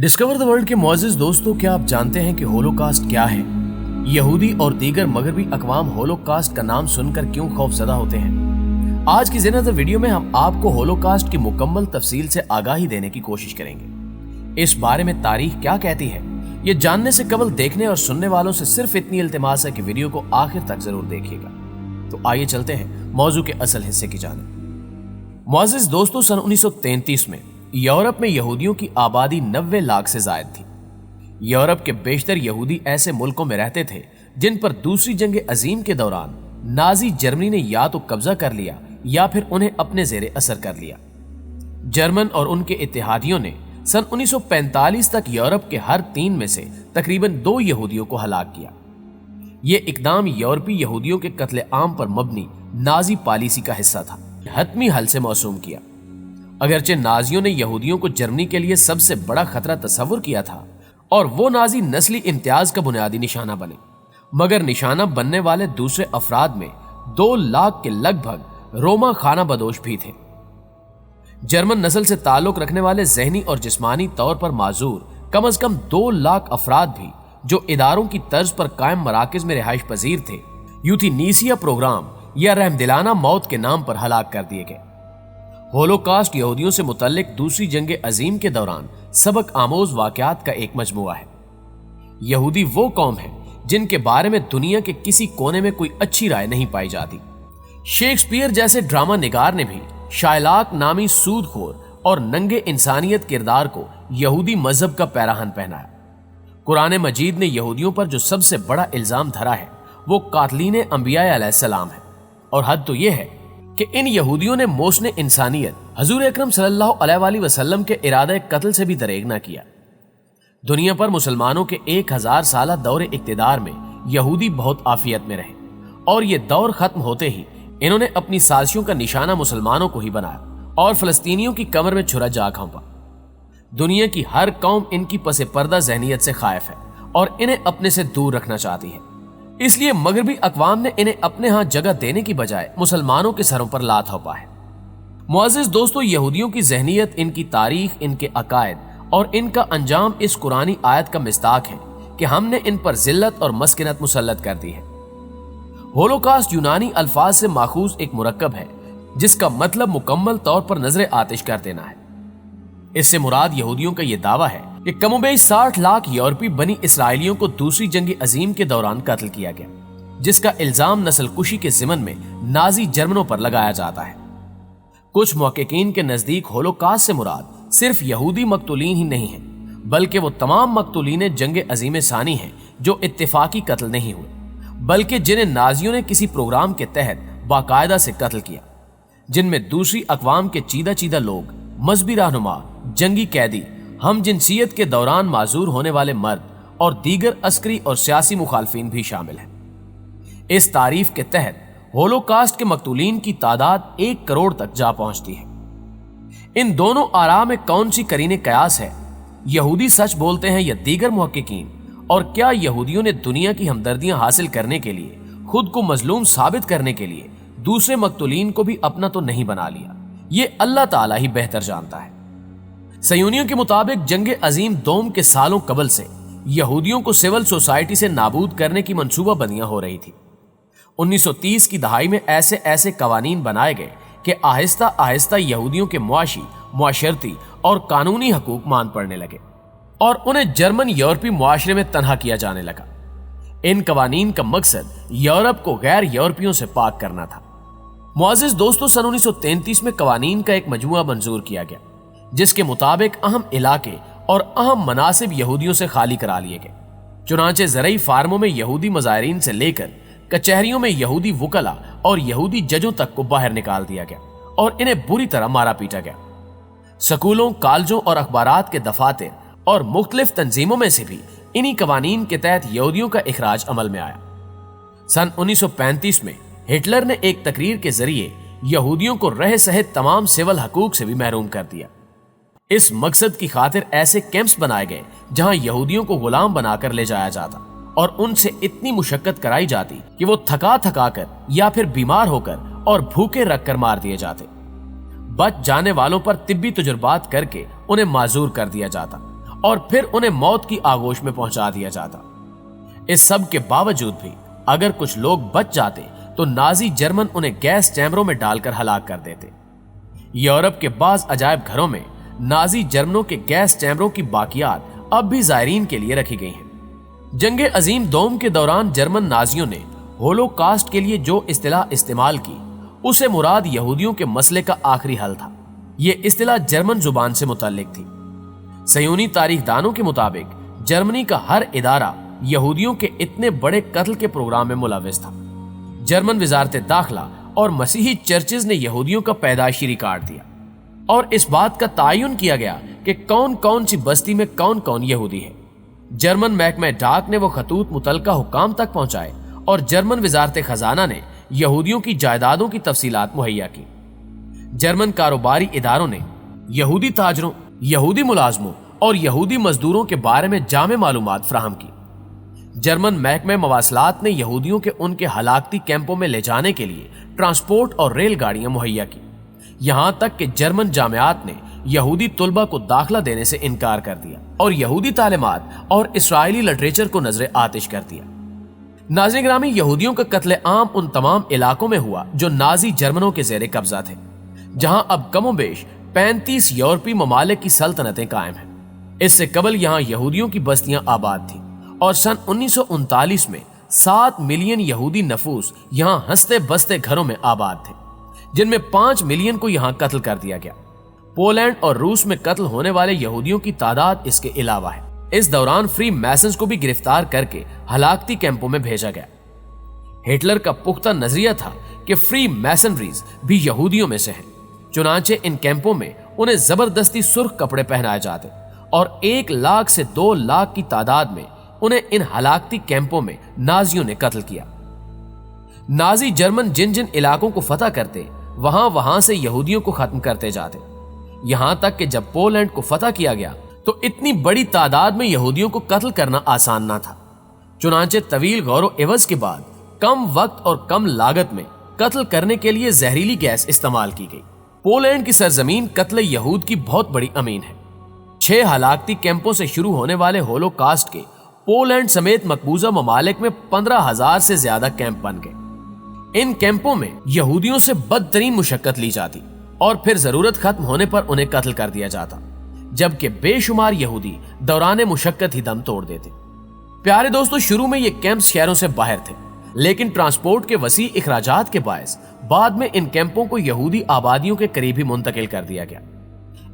Discover the world के मुअज़्ज़िज़ दोस्तों, क्या आप जानते हैं कि होलोकास्ट क्या है? यहूदी और दीगर मगरबी अक़वाम होलोकास्ट का नाम सुनकर क्यों खौफज़दा होते हैं? आज की ज़िंदा वीडियो में हम आपको होलोकास्ट की मुकम्मल तफसील से आगाही देने की कोशिश करेंगे। इस बारे में तारीख क्या कहती है, ये जानने से कबल देखने और सुनने वालों से सिर्फ इतनी इल्तिमास है कि वीडियो को आखिर तक जरूर देखिएगा। तो आइए चलते हैं मौजू के असल हिस्से की जानिब। मुअज़्ज़िज़ दोस्तों, सन 1933 में यूरोप में यहूदियों की आबादी 90 लाख से जायद थी। यूरोप के बेशतर यहूदी ऐसे मुल्कों में रहते थे जिन पर दूसरी जंग अजीम के दौरान नाजी जर्मनी ने या तो कब्जा कर लिया या फिर उन्हें अपने जेरे असर कर लिया। जर्मन और उनके इत्तेहादियों ने सन 1945 तक यूरोप के हर 3 में से तकरीबन 2 यहूदियों को हलाक किया। ये इकदाम यूरोपीय यहूदियों के कत्ले आम पर मबनी नाजी पॉलिसी का हिस्सा था। हतमी हल से मौसूम किया। अगरचे नाजियों ने यहूदियों को जर्मनी के लिए सबसे बड़ा खतरा तस्वुर किया था और वो नाजी नस्ली इम्तियाज का बुनियादी निशाना बने, मगर निशाना बनने वाले दूसरे अफराद में 2 लाख के लगभग रोमा खाना बदोश भी थे। जर्मन नस्ल से ताल्लुक रखने वाले जहनी और जिस्मानी तौर पर माजूर कम अज कम 2 लाख अफराद भी, जो इदारों की तर्ज पर कायम मराकज में रिहाइश पजीर थे, यूथेनेसिया प्रोग्राम या रहमदिलाना मौत के नाम पर हलाक कर दिए गए। होलोकास्ट यहूदियों से मुतल्लिक दूसरी जंग अजीम के दौरान सबक आमोज वाकयात का एक मजमुआ है। यहूदी वो कौम है जिनके बारे में दुनिया के किसी कोने में कोई अच्छी राय नहीं पाई जाती। शेक्सपियर जैसे ड्रामा निगार ने भी शायलाक नामी सूदखोर और नंगे इंसानियत किरदार को यहूदी मजहब का पैराहन पहनाया। कुरान मजीद ने यहूदियों पर जो सबसे बड़ा इल्जाम धरा है वो कातलीन अंबिया अलैहिस्सलाम है, और हद तो यह है कि इन यहूदियों ने मोहसिन इंसानियत हजूर अकरम सल्लल्लाहु अलैहि वसल्लम के इरादे कत्ल से भी दरेग न किया। दुनिया पर मुसलमानों के 1000 साल दौरे इक्तिदार में यहूदी बहुत आफियत में रहे, और ये दौर खत्म होते ही इन्होंने अपनी साजिशों का निशाना मुसलमानों को ही बनाया और फलस्तीनियों की कमर में छुरा जा घोंपा। दुनिया की हर कौम इनकी पसे पर्दा ज़हनियत से खायफ है और इन्हें अपने से दूर रखना चाहती है। इसलिए मगरबी अक़वाम ने इन्हें अपने यहाँ जगह देने की बजाय मुसलमानों के सरों पर ला थोपा है। मुअज़्ज़िज़ दोस्तों, यहूदियों की ज़हनियत, इनकी तारीख, इनके अकायद और इनका अंजाम इस कुरानी आयत का मिस्ताक है कि हमने इन पर जिल्लत और मस्किनत मुसल्लत कर दी है। होलोकास्ट यूनानी अल्फाज से माखूज एक मुरक्कब है जिसका मतलब मुकम्मल तौर पर नजर आतिश कर देना है। इससे मुराद यहूदियों का यह दावा है कि कमोबेश 60 लाख यूरोपीय बनी इसराइलियों को दूसरी जंग अजीम के दौरान कत्ल किया गया, जिसका इल्जाम नस्ल कुशी के ज़िमन में नाजी जर्मनों पर लगाया जाता है। कुछ मुहक्किकीन के नजदीक होलोकास्ट से मुराद सिर्फ यहूदी मकतूलीन ही नहीं है, बल्कि वो तमाम मकतूलीन जंग अजीम सानी हैं जो इत्तेफाकी कत्ल नहीं हुए, बल्कि जिन्हें नाजियों ने किसी प्रोग्राम के तहत बाकायदा से कत्ल किया, जिनमें दूसरी अक़वाम के चीदा चीदा लोग, मजहबी रहनुमा, जंगी कैदी, हम जिनसियत के दौरान माजूर होने वाले मर्द और दीगर अस्करी और सियासी मुखालफिन भी शामिल हैं। इस तारीफ के तहत होलोकास्ट के मकतूलीन की तादाद 1 करोड़ तक जा पहुंचती है। इन दोनों आरा में कौन सी करीने कयास है? यहूदी सच बोलते हैं या दीगर मुहक्किकीन? और क्या यहूदियों ने दुनिया की हमदर्दियां हासिल करने के लिए, खुद को मजलूम साबित करने के लिए दूसरे मकतूलीन को भी अपना तो नहीं बना लिया? ये अल्लाह ताला ही बेहतर जानता है। सयूनियों के मुताबिक जंग अजीम दोम के सालों कबल से यहूदियों को सिविल सोसाइटी से नाबूद करने की मंसूबा बंदियां हो रही थी। 1930 की दहाई में ऐसे ऐसे कवानीन बनाए गए कि आहिस्ता आहिस्ता यहूदियों के मुआशी, मुआशरती और कानूनी हकूक मान पड़ने लगे और उन्हें जर्मन यूरोपीय मुआशरे में तन्हा किया जाने लगा। इन कवानीन का मकसद यूरोप को गैर यूरोपियों से पाक करना था। मुअज़्ज़िज़ दोस्तों, सन 1933 में कवानीन का एक मजमुआ मंजूर किया गया जिसके मुताबिक अहम इलाके और अहम मनासिब यहूदियों से खाली करा लिए गए। चुनांचे ज़रई फार्मों में यहूदी मज़ायरीन से लेकर कचहरियों में यहूदी वुकला और यहूदी जजों तक को बाहर निकाल दिया गया और इन्हें बुरी तरह मारा पीटा गया। स्कूलों, कॉलेजों और अखबारात के दफातर और मुख्तलिफ तंजीमों में से भी इन्हीं कवानीन के तहत यहूदियों का इखराज अमल में आया। सन 1935 में हिटलर ने एक तकरीर के जरिए यहूदियों को रह सहित तमाम सिविल हकूक से भी महरूम कर दिया। इस मकसद की खातिर ऐसे कैंप्स बनाए गए जहां यहूदियों को गुलाम बनाकर ले जाया जाता और उनसे इतनी मुशक्कत कराई जाती कि वो थका थका कर या फिर बीमार होकर और भूखे रखकर मार दिए जाते। बच जाने वालों पर तिब्बी तजुर्बात करके उन्हें माजूर कर दिया जाता और फिर उन्हें मौत की आगोश में पहुंचा दिया जाता। इस सब के बावजूद भी अगर कुछ लोग बच जाते तो नाजी जर्मन उन्हें गैस चैम्बरों में डालकर हलाक कर देते। यूरोप के बाज अजायब घरों में नाजी जर्मनों के गैस चैम्बरों की बाकियात अब भी जायरीन के लिए रखी गई हैं। जंगे अजीम दोम के दौरान जर्मन नाजियों ने होलोकास्ट के लिए जो इस्तिलाह इस्तेमाल की उसे मुराद यहूदियों के मसले का आखिरी हल था। यह इस्तिलाह जर्मन जुबान से मुतल्लिक थी। सयूनी तारीखदानों के मुताबिक जर्मनी का हर इदारा यहूदियों के इतने बड़े कत्ल के प्रोग्राम में मुलविस था। जर्मन वजारत दाखिला और मसीही चर्चेज ने यहूदियों का पैदाइशी रिकॉर्ड दिया और इस बात का तायुन किया गया कि कौन कौन सी बस्ती में कौन कौन यहूदी है। जर्मन महकमा डाक ने वो खतूत मुतलका हुकाम तक पहुंचाए और जर्मन वजारत खजाना ने यहूदियों की जायदादों की तफसीलात मुहैया की। जर्मन कारोबारी इदारों ने यहूदी ताजरों, यहूदी मुलाजमों और यहूदी मजदूरों के बारे में जामे मालूमात फराहम की। जर्मन महकमे मवासलात ने यहूदियों के उनके हलाकती कैंपों में ले जाने के लिए ट्रांसपोर्ट और रेलगाड़ियां मुहैया की। यहां तक कि जर्मन जामियात ने यहूदी तुलबा को दाखिला देने से इनकार कर दिया और यहूदी तालीमात और इसराइली लिटरेचर को नजरे आतिश कर दिया। नाज़रीन गिरामी, यहूदियों का कत्ले आम उन तमाम इलाकों में हुआ जो नाजी जर्मनों के जेरे कब्जा थे, जहां अब कमोबेश 35 यूरोपीय ममालिक की सल्तनतें कायम हैं। इससे कबल यहां यहूदियों की बस्तियां आबाद थी और सन 1939 में 7 मिलियन यहूदी नफूस यहां हंसते बसते घरों में आबाद थे, जिनमें 5 मिलियन को यहां कत्ल कर दिया गया। पोलैंड और रूस में कत्ल होने वाले यहूदियों की तादाद इसके अलावा है। इस दौरान फ्री मैसन्स को भी गिरफ्तार करके हलाकती कैंपों में भेजा गया। हिटलर का पुख्ता नजरिया था कि फ्री मैसनरीज भी यहूदियों में से हैं। चुनांचे इन कैंपों में उन्हें जबरदस्ती सुर्ख कपड़े पहनाए जाते और 1 लाख से 2 लाख की तादाद में उन्हें इन हलाकती कैंपों में नाजियों ने कत्ल किया। नाजी जर्मन जिन जिन इलाकों को फतह करते वहां वहां से यहूदियों को खत्म करते जाते, यहां तक कि जब पोलैंड को फतह किया गया तो इतनी बड़ी तादाद में यहूदियों को कत्ल करना आसान ना था। चुनांचे तवील गौर एवज के बाद कम वक्त और कम लागत में कत्ल करने के लिए जहरीली गैस इस्तेमाल की गई। पोलैंड की सरजमीन कत्ल यहूद की बहुत बड़ी अमीन है। 6 हलाकती कैंपों से शुरू होने वाले होलोकास्ट के पोलैंड समेत मकबूजा ममालिक में 15,000 से ज्यादा कैंप बन गए। इन कैंपों में यहूदियों से बदतरीन मुशक्कत ली जाती और फिर जरूरत खत्म होने पर उन्हें कत्ल कर दिया जाता, जबकि बेशुमार यहूदी दौरान मुशक्कत ही दम तोड़ देते। प्यारे दोस्तों, शुरू में ये कैंप्स शहरों से बाहर थे, लेकिन ट्रांसपोर्ट के वसी इखराजात के बायस बाद में इन कैंपों को यहूदी आबादियों के करीब ही मुंतकिल कर दिया गया।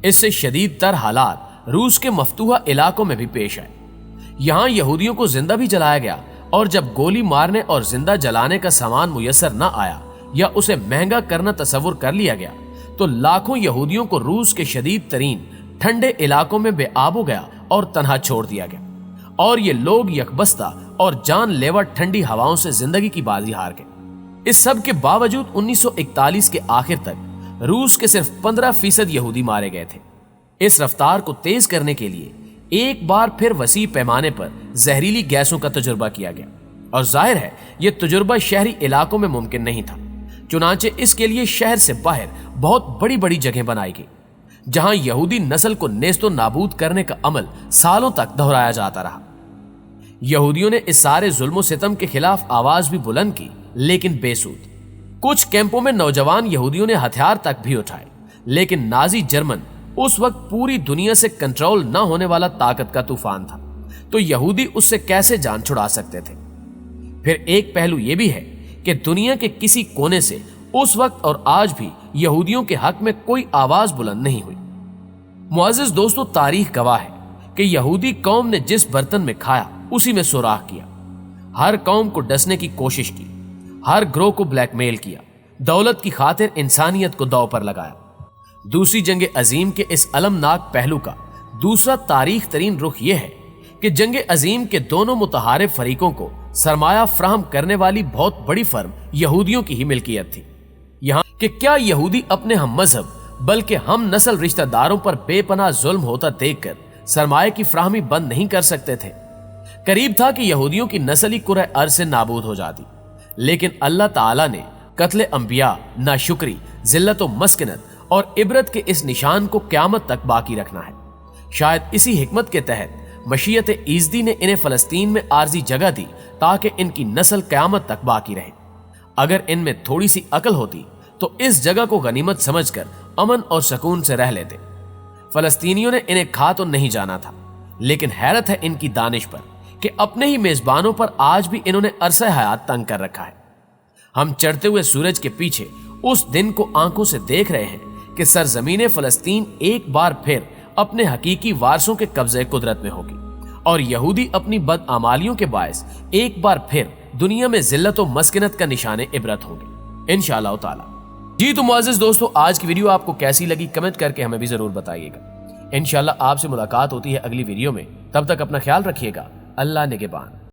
इससे शदीद तर हालात रूस के मफतूहा इलाकों में भी पेश आए। यहां यहूदियों को जिंदा भी जलाया गया और जब गोली मारने और जिंदा जलाने का सामान मुयस्सर न आया या उसे महंगा करना तसव्वुर कर लिया गया तो लाखों यहूदियों को रूस के शदीद तरीन ठंडे इलाकों में बेआब हो गया और तन्हा छोड़ दिया गया और ये लोग यकबस्ता और जानलेवा ठंडी हवाओं से जिंदगी की बाजी हार गए। इस सब के बावजूद 1941 के आखिर तक रूस के सिर्फ 15% यहूदी मारे गए थे। इस रफ्तार को तेज करने के लिए एक बार फिर वसी पैमाने पर जहरीली गैसों का तजुर्बा किया गया और जाहिर है यह तजुर्बा शहरी इलाकों में मुमकिन नहीं था। चुनांचे इसके लिए शहर से बाहर बहुत बड़ी बड़ी जगह बनाई गई, जहां यहूदी नस्ल को नेस्तो नाबूद करने का अमल सालों तक दोहराया जाता रहा। यहूदियों ने इस सारे जुल्म सितम के खिलाफ आवाज भी बुलंद की, लेकिन बेसूद। कुछ कैंपों में नौजवान यहूदियों ने हथियार तक भी उठाए, लेकिन नाजी जर्मन उस वक्त पूरी दुनिया से कंट्रोल न होने वाला ताकत का तूफान था, तो यहूदी उससे कैसे जान छुड़ा सकते थे। फिर एक पहलू यह भी है कि दुनिया के किसी कोने से उस वक्त और आज भी यहूदियों के हक में कोई आवाज बुलंद नहीं हुई। मुअज़्ज़िज़ दोस्तों, तारीख गवाह है कि यहूदी कौम ने जिस बर्तन में खाया उसी में सुराख किया। हर कौम को डसने की कोशिश की, हर ग्रोह को ब्लैकमेल किया, दौलत की खातिर इंसानियत को दांव पर लगाया। दूसरी जंग अजीम के इस अलमनाक पहलू का दूसरा तारीख तरीन रुख यह है कि जंग अजीम के दोनों मुतहारिब फरीकों को सरमाया फ्राहम करने वाली बहुत बड़ी फर्म यहूदियों की ही मिल्कियत थी। यहाँ कि क्या यहूदी अपने हम मजहब बल्कि हम नस्ल रिश्तेदारों पर बेपनाह जुल्म होता देखकर सरमाए की फ्राहमी बंद नहीं कर सकते थे। करीब था कि यहूदियों की नस्ली कुरअ अर्ज़ से नाबूद हो जाती, लेकिन अल्लाह ताला ने कत्ले अंबिया, नाशुक्री, जिल्लत व मस्किनत और इबरत के इस निशान को क़यामत तक बाकी रखना है। शायद इसी हिकमत के तहत मशीयत ईज़दी ने इन्हें फलस्तीन में आरजी जगह दी ताकि इनकी नस्ल क़यामत तक बाकी रहे। अगर इनमें थोड़ी सी अकल होती तो इस जगह को गनीमत समझकर अमन और सुकून से रह लेते। फलस्तीनियों ने इन्हें खा तो नहीं जाना था, लेकिन हैरत है इनकी दानिश पर कि अपने ही मेजबानों पर आज भी इन्होंने अरसा हयात तंग कर रखा है। हम चढ़ते हुए सूरज के पीछे उस दिन को आंखों से देख रहे हैं कि सरजमीन फलस्तीन एक बार फिर अपने हकीकी वारसों के कब्जे कुदरत में होगी और यहूदी अपनी बदआमालियों के बायस एक बार फिर दुनिया में जिल्लत और मस्किनत का निशाने इबरत होंगे इंशाअल्लाह ताला। जी तो मुअज़्ज़िज़ दोस्तों, आज की वीडियो आपको कैसी लगी कमेंट करके हमें भी जरूर बताइएगा। इंशाअल्लाह आपसे मुलाकात होती है अगली वीडियो में। तब तक अपना ख्याल रखिएगा। अल्लाह निगहबान।